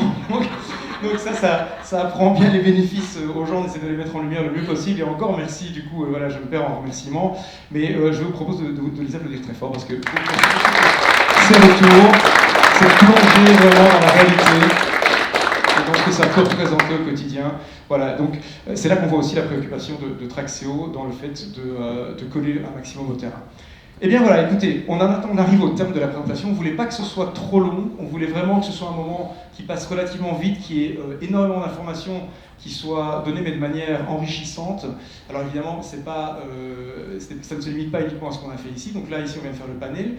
Donc ça apprend bien les bénéfices aux gens, on essaie de les mettre en lumière le mieux possible. Et encore merci, du coup, voilà, je me perds en remerciements. Mais je vous propose de les applaudir très fort parce que c'est retour, c'est plongé vraiment dans la réalité. Et donc que ça peut représenter au quotidien. Voilà, donc c'est là qu'on voit aussi la préoccupation de Traxio dans le fait de coller un maximum au terrain. Eh bien voilà, écoutez, on arrive au terme de la présentation, on ne voulait pas que ce soit trop long, on voulait vraiment que ce soit un moment qui passe relativement vite, qui ait énormément d'informations qui soient données mais de manière enrichissante. Alors évidemment, ça ne se limite pas uniquement à ce qu'on a fait ici, donc là ici on vient de faire le panel.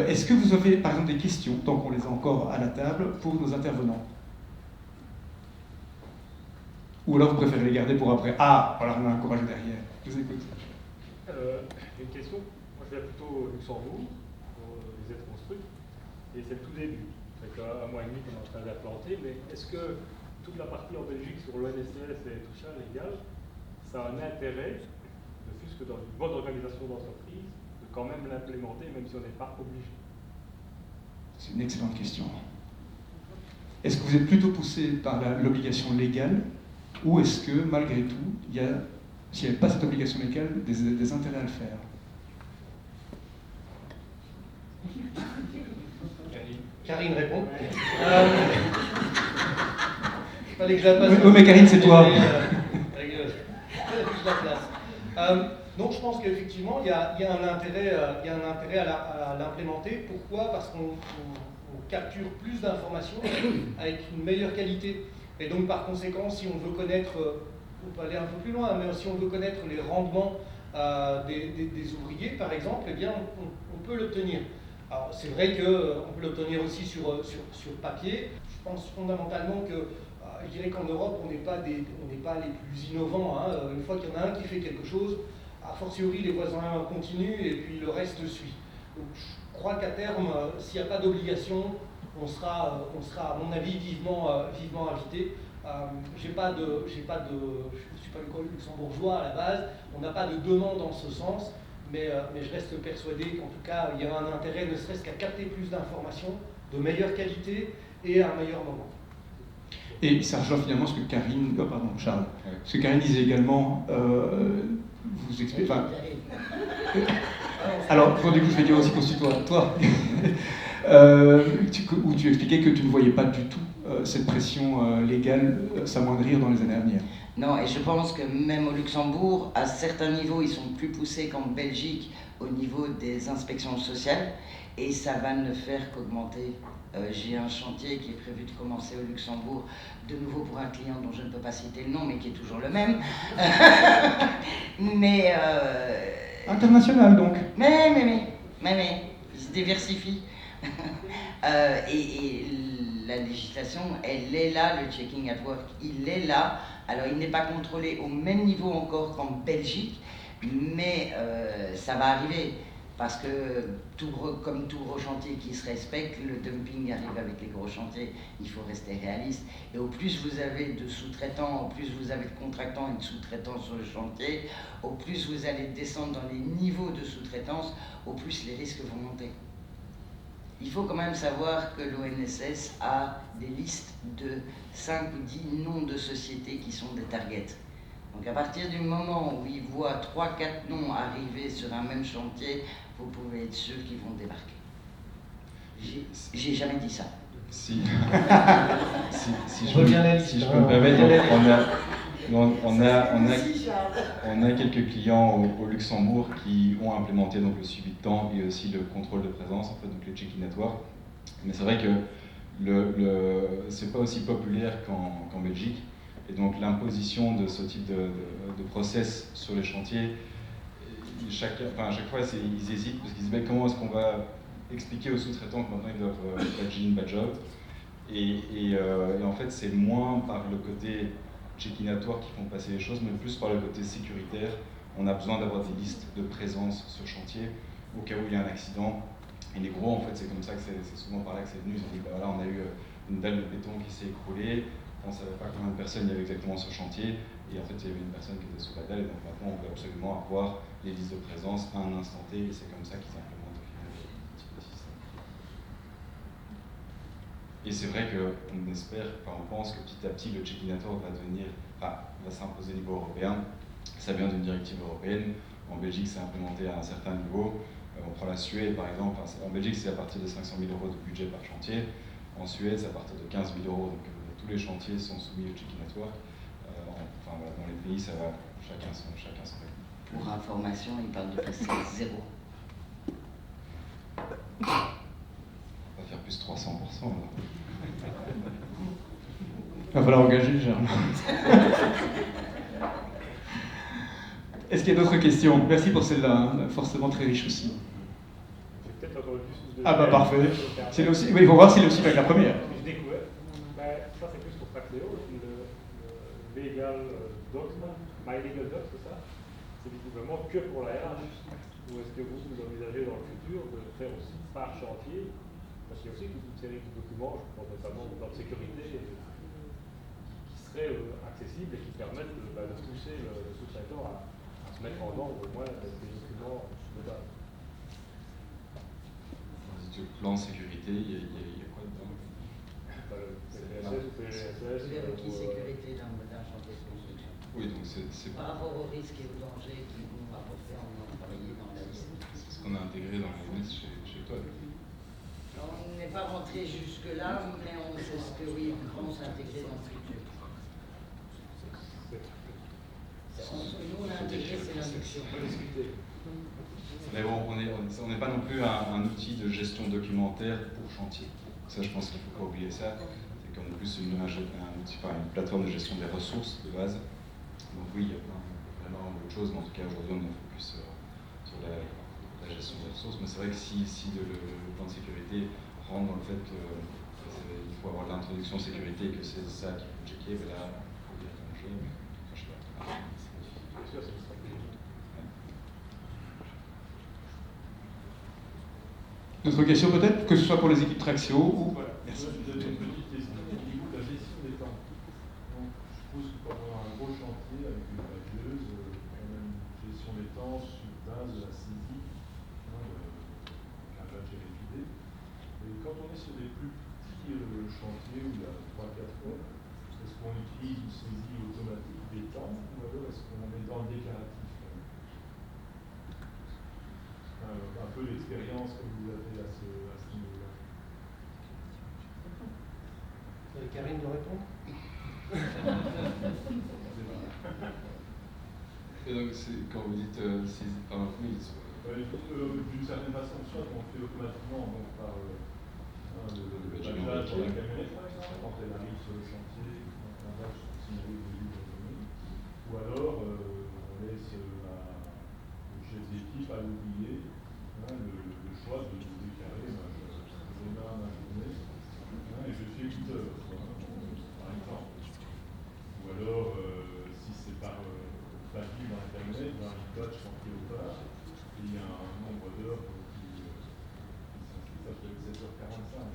Est-ce que vous avez par exemple des questions, tant qu'on les a encore à la table, pour nos intervenants? Ou alors vous préférez les garder pour après? Ah, voilà, on a un courage derrière. Je vous écoute. Une question. Moi, je viens plutôt au Luxembourg, pour les êtres construits, et c'est le tout début. Ça fait un mois et demi qu'on est en train d'implanter, mais est-ce que toute la partie en Belgique sur l'ONSS et tout ça, légal, ça a un intérêt, ne fût-ce que dans une bonne organisation d'entreprise, de quand même l'implémenter, même si on n'est pas obligé? C'est une excellente question. Est-ce que vous êtes plutôt poussé par l'obligation légale, ou est-ce que, malgré tout, s'il n'y avait pas cette obligation légale, des intérêts à le faire? Karine répond. Fallait que je la passe. Oui, mais Karine, c'est toi. Donc je pense qu'effectivement, il y a un intérêt à l'implémenter. Pourquoi? Parce qu'on capture plus d'informations avec une meilleure qualité. Et donc par conséquent, si on veut connaître, on peut aller un peu plus loin, mais si on veut connaître les rendements des ouvriers, par exemple, eh bien on peut l'obtenir. Alors c'est vrai qu'on peut l'obtenir aussi sur papier. Je pense fondamentalement que, je dirais qu'en Europe, on n'est pas les plus innovants. Hein. Une fois qu'il y en a un qui fait quelque chose, a fortiori les voisins continuent et puis le reste suit. Donc je crois qu'à terme, s'il n'y a pas d'obligation, on sera à mon avis, vivement invité. Je ne suis pas luxembourgeois à la base, on n'a pas de demande en ce sens, mais je reste persuadé qu'en tout cas, il y a un intérêt, ne serait-ce qu'à capter plus d'informations, de meilleure qualité et à un meilleur moment. Et ça rejoint finalement ce que Karine, Charles, ce que Karine disait également, vous expliquez. Alors, du coup, je vais dire aussi toi, où tu expliquais que tu ne voyais pas du tout cette pression légale s'amoindrir dans les années à venir. Non, et je pense que même au Luxembourg, à certains niveaux, ils sont plus poussés qu'en Belgique au niveau des inspections sociales, et ça va ne faire qu'augmenter. J'ai un chantier qui est prévu de commencer au Luxembourg, de nouveau pour un client dont je ne peux pas citer le nom, mais qui est toujours le même. Mais... International, donc. Mais, il se diversifie. Et la législation, elle est là, le checking at work, il est là. Alors, il n'est pas contrôlé au même niveau encore qu'en Belgique, mais ça va arriver. Parce que, comme tout gros chantier qui se respecte, le dumping arrive avec les gros chantiers, il faut rester réaliste. Et au plus vous avez de sous-traitants, au plus vous avez de contractants et de sous-traitants sur le chantier, au plus vous allez descendre dans les niveaux de sous-traitance, au plus les risques vont monter. Il faut quand même savoir que l'ONSS a des listes de 5 ou 10 noms de sociétés qui sont des targets. Donc à partir du moment où ils voient 3-4 noms arriver sur un même chantier, vous pouvez être sûr qu'ils vont débarquer. J'ai jamais dit ça. Si je peux me permettre, on a quelques clients au Luxembourg qui ont implémenté donc le suivi de temps et aussi le contrôle de présence, en fait, donc les check-in network. Mais c'est vrai que c'est pas aussi populaire qu'en Belgique. Et donc l'imposition de ce type de process sur les chantiers, à chaque fois ils hésitent parce qu'ils se disent comment est-ce qu'on va expliquer aux sous-traitants que maintenant ils doivent badge in, badge out. Et en fait c'est moins par le côté check-inatoire qui font passer les choses, mais plus par le côté sécuritaire. On a besoin d'avoir des listes de présence sur chantier au cas où il y a un accident. Et les gros, en fait, c'est comme ça que c'est souvent par là que c'est venu. Ils ont dit, bah voilà, on a eu une dalle de béton qui s'est écroulée. On ne savait pas combien de personnes il y avait exactement sur chantier. Et en fait, il y avait une personne qui était sous la dalle. Et donc maintenant, on veut absolument avoir les listes de présence à un instant T. Et c'est comme ça qu'ils implémentent au final le type de système. Et c'est vrai qu'on espère, on pense que petit à petit, le check-inator va s'imposer au niveau européen. Ça vient d'une directive européenne. En Belgique, c'est implémenté à un certain niveau. On prend la Suède, par exemple. En Belgique, c'est à partir de 500 000 € de budget par chantier. En Suède, c'est à partir de 15 000 €. Donc, tous les chantiers sont soumis au check-in network. Dans les pays, ça va chacun son rythme. Pour information, il parle de passer à 0. On va faire plus 300%. Alors. Il va falloir engager, Gérard. Est-ce qu'il y a d'autres questions? Merci pour celle-là, forcément très riche aussi. Ah bah parfait. Oui, il faut voir s'il est aussi avec la première. Je découvre. Ça c'est plus pour Tracteo, le legal document, my legal doc, c'est ça? C'est visiblement que pour la RH. Ou est-ce que vous envisagez dans le futur de faire aussi par chantier? Parce qu'il y a aussi toute une série de documents, je pense notamment au plan de sécurité, qui seraient accessibles et qui permettent de pousser le sous-traitant à se mettre en ordre au moins des documents de base. Le plan sécurité, il y a quoi dedans? Les requis sécurité d'un chantier de construction. Oui, donc c'est par rapport aux risques et aux dangers qui vont rapporter en ayant travaillé dans la liste. C'est ce qu'on a intégré dans la liste chez toi. On n'est pas rentré jusque-là, mais on sait ce que oui, on pense intégrer dans le futur. Nous, on a intégré, c'est l'induction. Mais bon, on n'est pas non plus un outil de gestion documentaire pour chantier. Ça, je pense qu'il ne faut pas oublier ça. C'est comme plus une plateforme de gestion des ressources de base. Donc oui, il y a vraiment d'autres choses, mais en tout cas, aujourd'hui, on est focus sur la gestion des ressources. Mais c'est vrai que si le plan de sécurité rentre dans le fait qu'il faut avoir l'introduction sécurité et que c'est ça qu'il faut checker, ben là, il faut bien changer. Je sais pas. Bien sûr, c'est une stratégie. D'autres questions peut-être, que ce soit pour les équipes Traxéo ou... Voilà, merci. le chantier où il y a 3-4 heures, est-ce qu'on utilise une saisie automatique des temps ou alors est-ce qu'on est dans le déclaratif? Un peu l'expérience que vous avez à ce niveau-là. Karine doit répondre. Et donc, quand vous dites saisie par un oui, d'une certaine façon, soit on fait automatiquement donc, par le badge dans la camionnette, par exemple, quand elle arrive sur le chantier, quand un badge signalé de livre, ou alors on laisse au chef d'équipe à l'ouvrier le choix de déclarer je démarre ma journée et je suis éditeur, par exemple. Ou alors, si c'est par papier dans Internet, dans un badge chantier au part, il y a un nombre d'heures qui s'inscrit, ça peut être 7h45.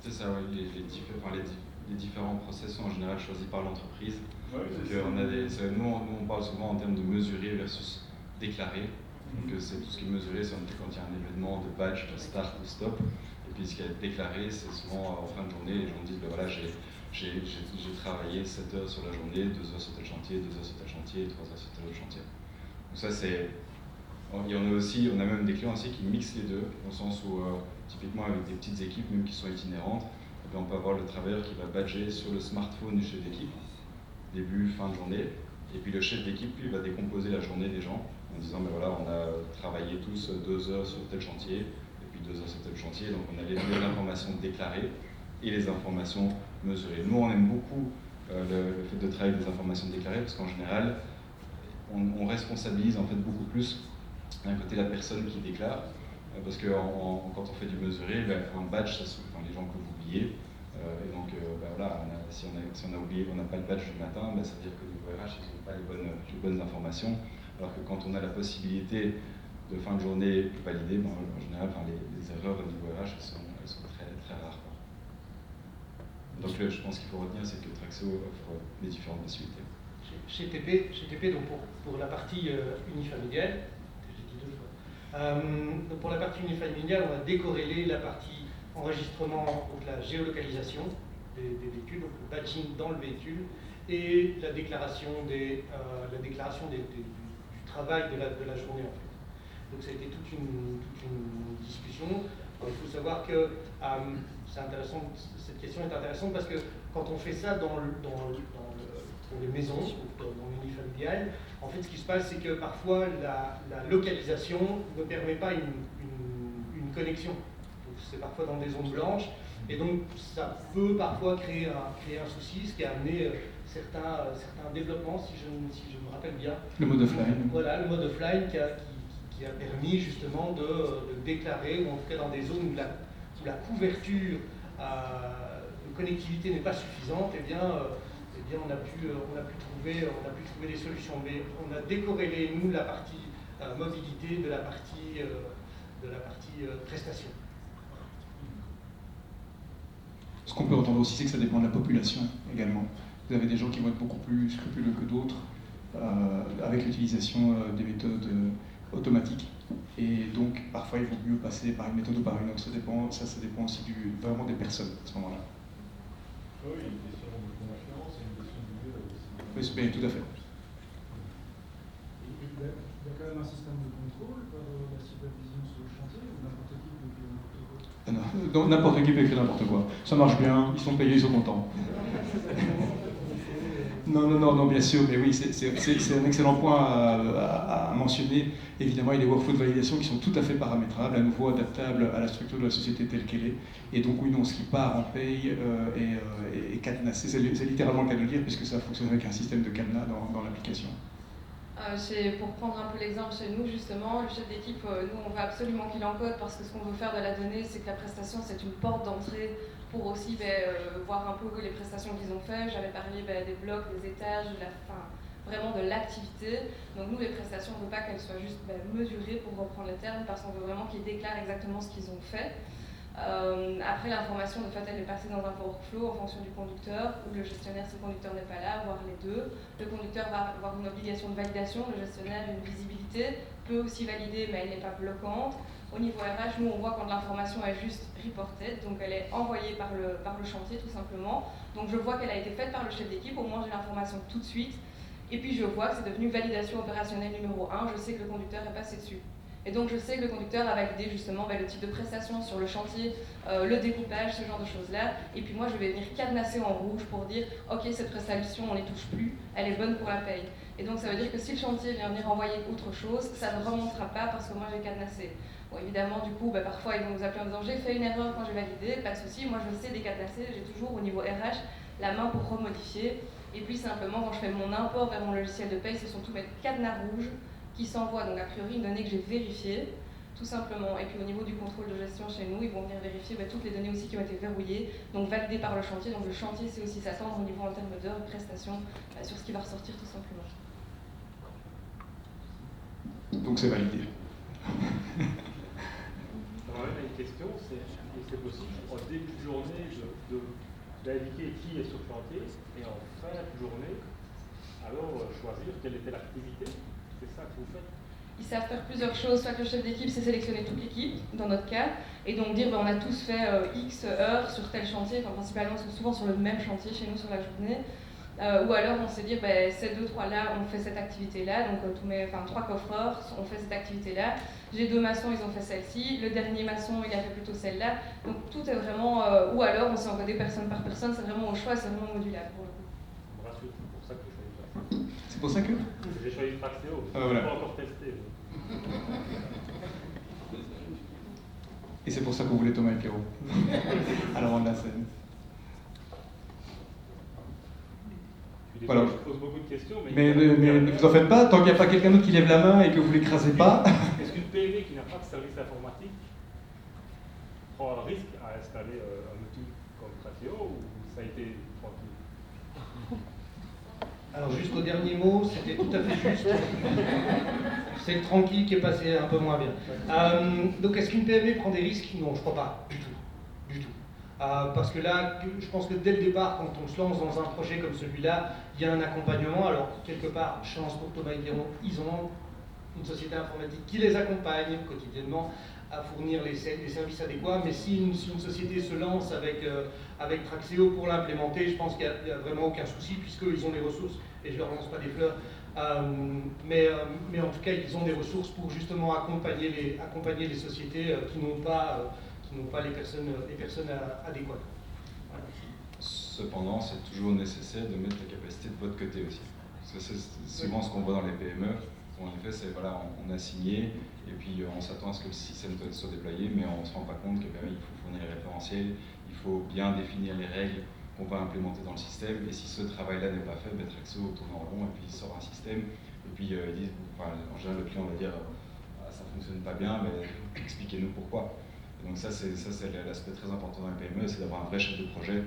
C'est ça, oui, les différents process sont en général choisis par l'entreprise. Ouais, nous, on parle souvent en termes de mesurer versus déclarer. Donc c'est tout ce qui est mesuré, c'est quand il y a un événement de badge, de start, de stop. Et puis ce qui est déclaré, c'est souvent en fin de journée, les gens disent, ben voilà, j'ai travaillé 7 heures sur la journée, 2 heures sur tel chantier, 2 heures sur tel chantier, 3 heures sur tel autre chantier. Donc ça c'est... Il y en a aussi, on a même des clients aussi qui mixent les deux, au sens où typiquement avec des petites équipes, même qui sont itinérantes, et bien on peut avoir le travailleur qui va badger sur le smartphone du chef d'équipe, début, fin de journée, et puis le chef d'équipe lui va décomposer la journée des gens en disant ben voilà, on a travaillé tous 2 heures sur tel chantier, et puis 2 heures sur tel chantier, donc on a les deux informations déclarées et les informations mesurées. Nous on aime beaucoup le fait de travailler avec des informations déclarées parce qu'en général on responsabilise en fait beaucoup plus d'un côté la personne qui déclare, parce que quand on fait du mesuré, ben, un badge, ça les gens peuvent oublier, et donc ben voilà, si on a oublié, on n'a pas le badge du matin, ben, ça veut dire que niveau RH ils n'ont pas les bonnes informations, alors que quand on a la possibilité de fin de journée valider, ben, en général les erreurs au niveau RH elles sont très, très rares. Donc je pense qu'il faut retenir, c'est que Traxéo offre les différentes possibilités. Chez TP donc pour la partie unifamiliale, donc pour la partie unifamiliale, on va décorréler la partie enregistrement, donc la géolocalisation des véhicules, donc le badging dans le véhicule, et la déclaration du travail de la journée en fait. Donc ça a été toute une discussion. Alors, il faut savoir que c'est intéressant, cette question est intéressante parce que quand on fait ça pour les maisons, dans l'unifamilial, en fait ce qui se passe c'est que parfois la localisation ne permet pas une connexion. C'est parfois dans des zones blanches et donc ça peut parfois créer un souci, ce qui a amené certains développements, si je me rappelle bien. Le mode offline. Voilà, le mode offline qui a permis justement de déclarer, ou en tout cas dans des zones où la couverture de connectivité n'est pas suffisante, eh bien on a pu trouver des solutions. Mais on a décorrélé, nous, la partie mobilité de la partie prestation. Ce qu'on peut entendre aussi, c'est que ça dépend de la population également. Vous avez des gens qui vont être beaucoup plus scrupuleux que d'autres avec l'utilisation des méthodes automatiques. Et donc, parfois, il vaut mieux passer par une méthode ou par une autre. Ça dépend aussi vraiment des personnes à ce moment-là. Oui, une question de confiance et une question de durée aussi. Oui, tout à fait. Il y a quand même un système de contrôle par la supervision sur le chantier ou n'importe qui peut écrire n'importe quoi? Non, n'importe qui peut écrire n'importe quoi. Ça marche bien, ils sont payés, ils sont contents. Non, bien sûr, mais oui, c'est un excellent point à mentionner. Évidemment, il y a des workflows de validation qui sont tout à fait paramétrables, à nouveau adaptables à la structure de la société telle qu'elle est. Et donc, oui, non, ce qui part en paye est cadenassé. C'est littéralement le cas de le dire, puisque ça fonctionne avec un système de cadenas dans l'application. Pour prendre un peu l'exemple chez nous, justement, le chef d'équipe, nous, on veut absolument qu'il encode parce que ce qu'on veut faire de la donnée, c'est que la prestation, c'est une porte d'entrée pour aussi voir un peu les prestations qu'ils ont fait. J'avais parlé des blocs, des étages, vraiment de l'activité. Donc nous, les prestations, on ne veut pas qu'elles soient juste mesurées, pour reprendre le terme, parce qu'on veut vraiment qu'ils déclarent exactement ce qu'ils ont fait. Après, l'information, de fait, elle est passée dans un workflow en fonction du conducteur, où le gestionnaire, si le conducteur n'est pas là, voire les deux. Le conducteur va avoir une obligation de validation, le gestionnaire une visibilité. peut aussi valider, mais elle n'est pas bloquante. Au niveau RH, nous on voit quand l'information est juste reported, donc elle est envoyée par le chantier tout simplement. Donc je vois qu'elle a été faite par le chef d'équipe, au moins j'ai l'information tout de suite. Et puis je vois que c'est devenu validation opérationnelle numéro 1, je sais que le conducteur est passé dessus. Et donc je sais que le conducteur a validé justement le type de prestation sur le chantier, le découpage, ce genre de choses-là. Et puis moi je vais venir cadenasser en rouge pour dire ok, cette prestation on ne les touche plus, elle est bonne pour la paye. Et donc ça veut dire que si le chantier vient venir envoyer autre chose, ça ne remontera pas parce que moi j'ai cadenassé. Bon, évidemment, du coup, parfois ils vont nous appeler en disant j'ai fait une erreur quand j'ai validé, pas de souci, moi je sais décadenasser, j'ai toujours au niveau RH la main pour remodifier. Et puis simplement quand je fais mon import vers mon logiciel de paye, ce sont tous mes cadenas rouges qui s'envoient, donc a priori une donnée que j'ai vérifiée, tout simplement. Et puis au niveau du contrôle de gestion chez nous, ils vont venir vérifier toutes les données aussi qui ont été verrouillées, donc validées par le chantier. Donc le chantier sait aussi s'attendre au niveau en termes d'heures de prestations sur ce qui va ressortir tout simplement. Donc c'est validé. Alors là, une question, c'est possible en début de journée d'indiquer qui est sur le chantier et en fin de journée, alors choisir quelle était l'activité. C'est ça que vous faites? Ils savent faire plusieurs choses, soit que le chef d'équipe sait sélectionner toute l'équipe, dans notre cas, et donc dire on a tous fait X heures sur tel chantier, principalement souvent sur le même chantier chez nous sur la journée, ou alors on sait dire ces 2-3 là on fait cette activité là, donc 3 coffreurs on fait cette activité là, j'ai 2 maçons ils ont fait celle-ci, le dernier maçon il a fait plutôt celle-là, donc tout est vraiment, ou alors on s'est encodé personne par personne, c'est vraiment au choix, c'est vraiment modulable pour le coup. C'est pour ça que je choisis. C'est pour ça que j'ai choisi Praxéo, je voilà. n'ai pas encore testé. Et c'est pour ça qu'on voulait Thomas et Pierrot. Alors on l'a scène. Voilà. Je pose beaucoup de questions, mais ne vous en faites pas, tant qu'il n'y a pas quelqu'un d'autre qui lève la main et que vous ne l'écrasez pas. Est-ce qu'une PME qui n'a pas de service informatique prend un risque à installer un outil comme Praxéo ou ça a été tranquille? Alors juste au dernier mot, c'était tout à fait juste. C'est le tranquille qui est passé un peu moins bien. Donc est-ce qu'une PME prend des risques? Non, je crois pas, du tout. Du tout. Parce que là, je pense que dès le départ, quand on se lance dans un projet comme celui-là, il y a un accompagnement. Alors quelque part, chance pour Thomas et Pierrot, ils ont une société informatique qui les accompagne quotidiennement à fournir les services adéquats. Mais si une société se lance avec Praxéo pour l'implémenter, je pense qu'il n'y a vraiment aucun souci puisqu'ils ont les ressources, et je ne leur lance pas des fleurs, mais en tout cas ils ont des ressources pour justement accompagner les sociétés qui n'ont pas les personnes adéquates. Voilà. Cependant, c'est toujours nécessaire de mettre la capacité de votre côté aussi. Parce que c'est souvent ce qu'on voit dans les PME. En effet, c'est voilà, on a signé et puis on s'attend à ce que le système soit déployé, mais on ne se rend pas compte que il faut fournir les référentiels, il faut bien définir les règles qu'on va implémenter dans le système. Et si ce travail-là n'est pas fait, Traxéo tourne en rond et puis il sort un système. Et puis ils disent, en général, le client va dire ça ne fonctionne pas bien, mais expliquez-nous pourquoi. Et donc ça c'est l'aspect très important dans les PME, c'est d'avoir un vrai chef de projet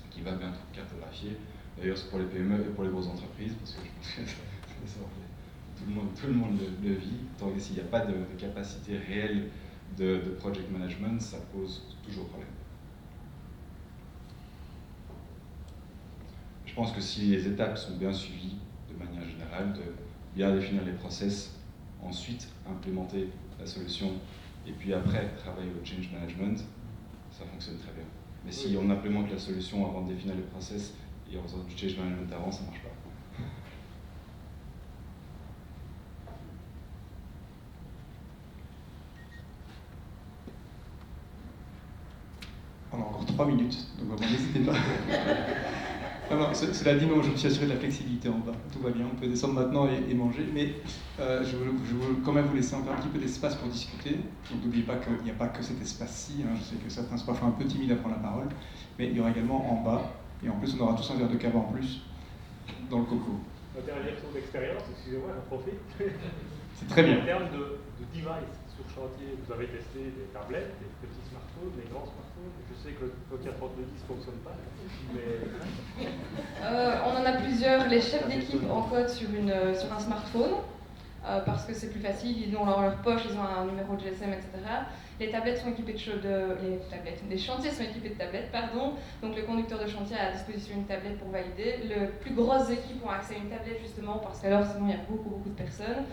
qui va bien tout cartographier. D'ailleurs, c'est pour les PME et pour les grosses entreprises, parce que je pense que tout le monde le vit. Tant que s'il n'y a pas de capacité réelle de project management, ça pose toujours problème. Je pense que si les étapes sont bien suivies, de manière générale, de bien définir les process, ensuite implémenter la solution, et puis après travailler au change management, ça fonctionne très bien. Mais si on implémente la solution avant de définir les process et en faisant du change management avant, ça ne marche pas. On a encore 3 minutes, donc vraiment n'hésitez pas. Non, cela dit, non, je me suis assuré de la flexibilité en bas. Tout va bien, on peut descendre maintenant et manger, mais je veux quand même vous laisser encore un petit peu d'espace pour discuter. Donc n'oubliez pas qu'il n'y a pas que cet espace-ci, hein. Je sais que certains sont parfois un peu timides à prendre la parole, mais il y aura également en bas, et en plus on aura tous un verre de cava en plus, dans le coco. Un dernier retour d'expérience, excusez-moi, j'en profite. C'est très bien. En termes de device sur chantier, vous avez testé des tablettes, des petits smartphones, des grands smartphones. Je sais que le Nokia 3210 ne fonctionne pas, mais... On en a plusieurs. Les chefs d'équipe encodent sur un smartphone, parce que c'est plus facile, ils ont dans leur poche, ils ont un numéro de GSM, etc. Les tablettes sont équipées les chantiers sont équipés de tablettes, pardon. Donc le conducteur de chantier a à disposition une tablette pour valider. Les plus grosses équipes ont accès à une tablette justement parce qu'alors sinon il y a beaucoup de personnes.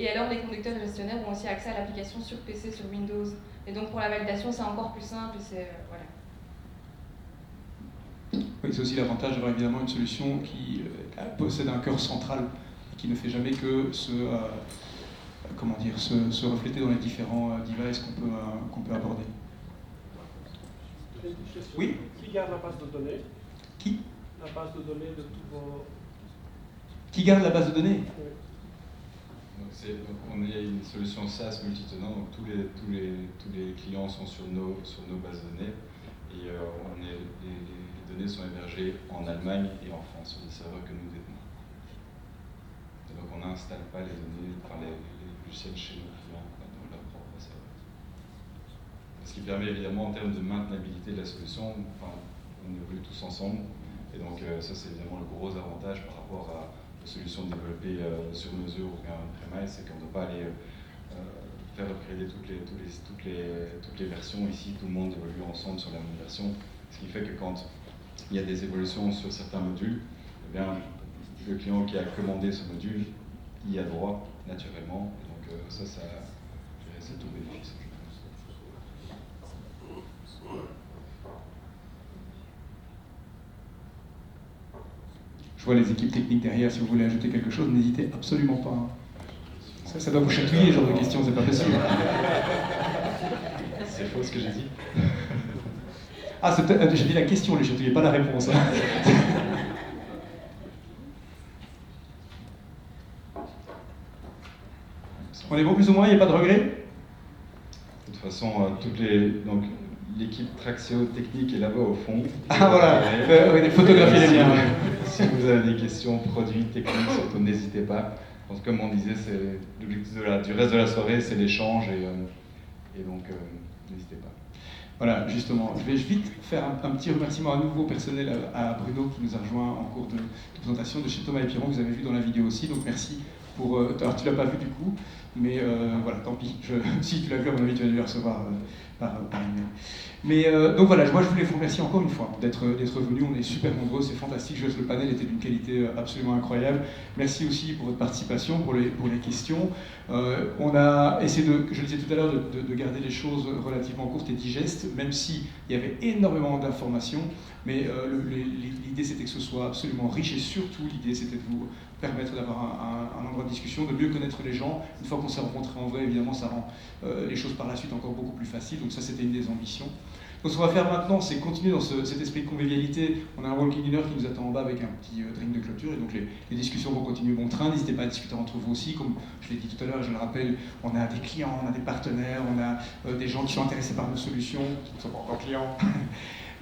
Et alors les conducteurs et gestionnaires ont aussi accès à l'application sur PC, sur Windows. Et donc pour la validation, c'est encore plus simple et c'est voilà. Oui, c'est aussi l'avantage d'avoir évidemment une solution qui possède un cœur central, qui ne fait jamais que se refléter dans les différents devices qu'on peut aborder. Oui ? Qui garde la base de données? Qui ? La base de données de tous vos... Qui garde la base de données? Oui. Donc on est une solution SaaS multitenant, donc tous les clients sont sur nos bases de données et les données sont hébergées en Allemagne et en France sur des serveurs que nous détenons. Et donc on n'installe pas les données, enfin les logiciels chez nos clients dans leur propre serveur. Ce qui permet évidemment en termes de maintenabilité de la solution, enfin, on évolue tous ensemble et donc ça c'est évidemment le gros avantage par rapport à solutions développées sur mesure ou bien on-premise, c'est qu'on ne doit pas aller faire upgrader toutes les versions ici, tout le monde évolue ensemble sur la même version, ce qui fait que quand il y a des évolutions sur certains modules, eh bien, le client qui a commandé ce module y a droit naturellement, et donc ça c'est tout bénéfice. Je vois les équipes techniques derrière, si vous voulez ajouter quelque chose, n'hésitez absolument pas. Ça doit vous chatouiller, ce genre de questions, c'est pas possible. C'est faux ce que j'ai dit. Ah, j'ai dit la question, les chatouillez, pas la réponse. Hein. On est bon plus ou moins, il n'y a pas de regret? De toute façon, donc l'équipe Traxéo technique est là-bas au fond. Ah voilà, photographiez les liens. Si vous avez des questions, produits, techniques, surtout n'hésitez pas. Parce que comme on disait, l'objectif du reste de la soirée, c'est l'échange et donc n'hésitez pas. Voilà, justement, je vais vite faire un petit remerciement à nouveau personnel à Bruno qui nous a rejoint en cours de présentation de chez Thomas et Piron, que vous avez vu dans la vidéo aussi, donc merci pour... alors tu l'as pas vu du coup, mais voilà, tant pis, si tu l'as vu à mon avis tu vas le recevoir par email. Mais donc voilà, moi je voulais vous remercier encore une fois d'être venus, on est super nombreux, c'est fantastique, le panel était d'une qualité absolument incroyable. Merci aussi pour votre participation, pour les questions. On a essayé je le disais tout à l'heure, de garder les choses relativement courtes et digestes, même s'il y avait énormément d'informations, mais l'idée c'était que ce soit absolument riche et surtout l'idée c'était de vous permettre d'avoir un endroit de discussion, de mieux connaître les gens. Une fois qu'on s'est rencontrés en vrai, évidemment ça rend les choses par la suite encore beaucoup plus faciles, donc ça c'était une des ambitions. Donc ce qu'on va faire maintenant, c'est continuer dans cet esprit de convivialité. On a un walking dinner qui nous attend en bas avec un petit drink de clôture, et donc les discussions vont continuer bon train. N'hésitez pas à discuter entre vous aussi, comme je l'ai dit tout à l'heure, je le rappelle, on a des clients, on a des partenaires, on a des gens qui sont intéressés par nos solutions, qui ne sont pas encore clients.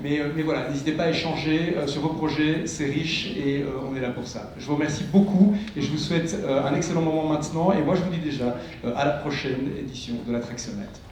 Mais voilà, n'hésitez pas à échanger sur vos projets, c'est riche et on est là pour ça. Je vous remercie beaucoup et je vous souhaite un excellent moment maintenant. Et moi je vous dis déjà à la prochaine édition de la Traxionette.